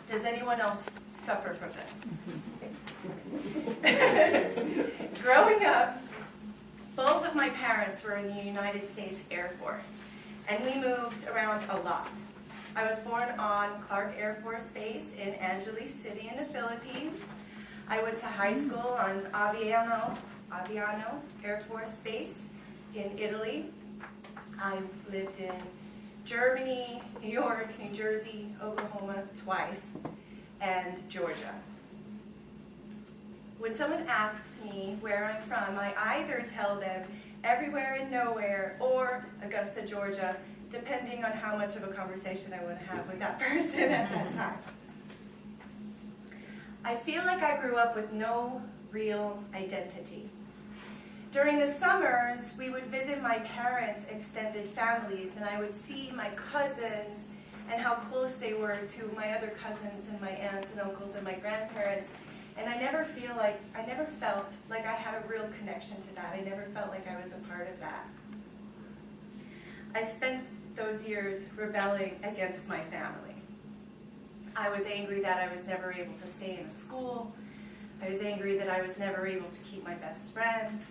Does anyone else suffer from this? Growing up, both of my parents were in the United States Air Force, and we moved around a lot. I was born on Clark Air Force Base in Angeles City in the Philippines. I went to high school on Aviano Air Force Base in Italy. I lived in Germany, New York, New Jersey, Oklahoma twice, and Georgia. When someone asks me where I'm from, I either tell them everywhere and nowhere or Augusta, Georgia, depending on how much of a conversation I want to have with that person at that time. I feel like I grew up with no real identity. During the summers, we would visit my parents' extended families, and I would see my cousins and how close they were to my other cousins and my aunts and uncles and my grandparents. And I never felt like I had a real connection to that. I never felt like I was a part of that. I spent those years rebelling against my family. I was angry that I was never able to stay in a school. I was angry that I was never able to keep my best friend.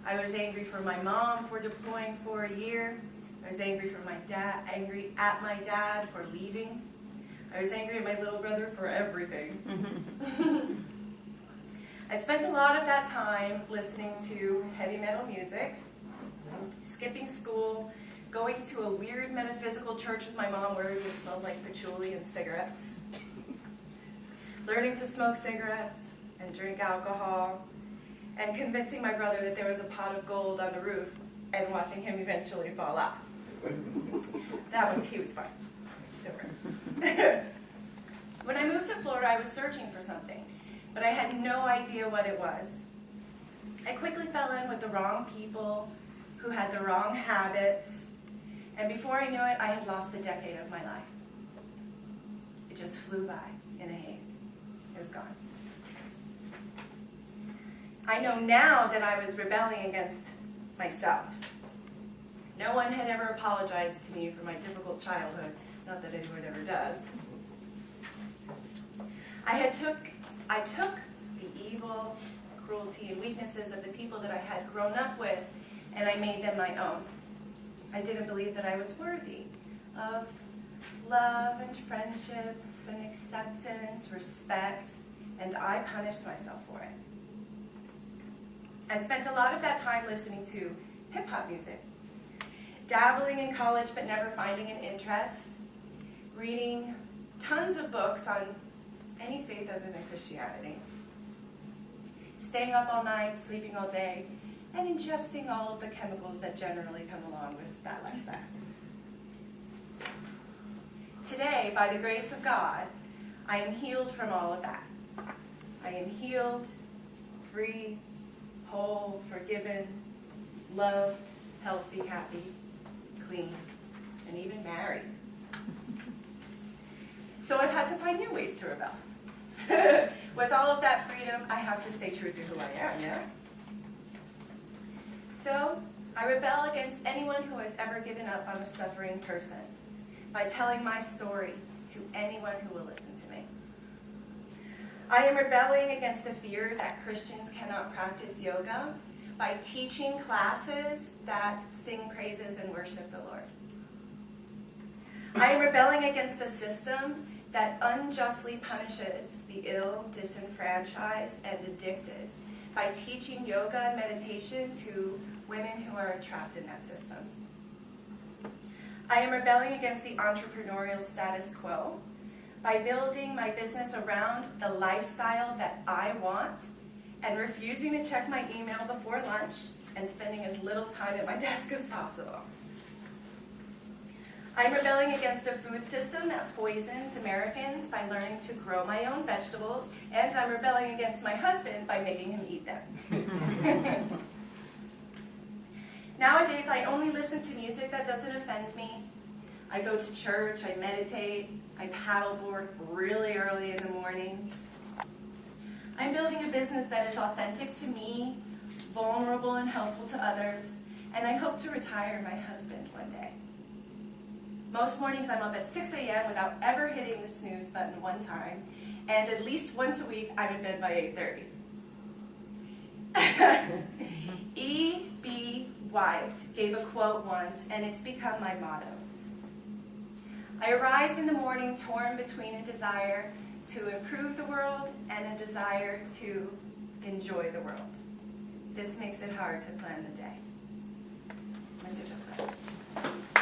I was angry for my mom for deploying for a year. I was angry at my dad for leaving. I was angry at my little brother for everything. I spent a lot of that time listening to heavy metal music, skipping school, going to a weird metaphysical church with my mom where it smelled like patchouli and cigarettes, learning to smoke cigarettes and drink alcohol, and convincing my brother that there was a pot of gold on the roof and watching him eventually fall off. He was fine. Don't worry. When I moved to Florida, I was searching for something, but I had no idea what it was. I quickly fell in with the wrong people who had the wrong habits, and before I knew it, I had lost a decade of my life. It just flew by in a haze. It was gone. I know now that I was rebelling against myself. No one had ever apologized to me for my difficult childhood, not that anyone ever does. I took the evil, cruelty, and weaknesses of the people that I had grown up with, and I made them my own. I didn't believe that I was worthy of love and friendships and acceptance, respect, and I punished myself for it. I spent a lot of that time listening to hip-hop music, dabbling in college but never finding an interest, reading tons of books on any faith other than Christianity, staying up all night, sleeping all day, and ingesting all of the chemicals that generally come along with that lifestyle. Today, by the grace of God, I am healed from all of that. I am healed, free, whole, forgiven, loved, healthy, happy, clean, and even married. So I've had to find new ways to rebel. With all of that freedom, I have to stay true to who I am, yeah? So I rebel against anyone who has ever given up on a suffering person by telling my story to anyone who will listen to me. I am rebelling against the fear that Christians cannot practice yoga by teaching classes that sing praises and worship the Lord. I am rebelling against the system that unjustly punishes the ill, disenfranchised, and addicted by teaching yoga and meditation to women who are trapped in that system. I am rebelling against the entrepreneurial status quo by building my business around the lifestyle that I want and refusing to check my email before lunch and spending as little time at my desk as possible. I'm rebelling against a food system that poisons Americans by learning to grow my own vegetables, and I'm rebelling against my husband by making him eat them. Nowadays, I only listen to music that doesn't offend me. I go to church, I meditate, I paddleboard really early in the mornings. I'm building a business that is authentic to me, vulnerable and helpful to others, and I hope to retire my husband one day. Most mornings I'm up at 6 a.m. without ever hitting the snooze button one time, and at least once a week I'm in bed by 8:30. E.B. White gave a quote once, and it's become my motto. I arise in the morning torn between a desire to improve the world and a desire to enjoy the world. This makes it hard to plan the day. Mr. Joseph.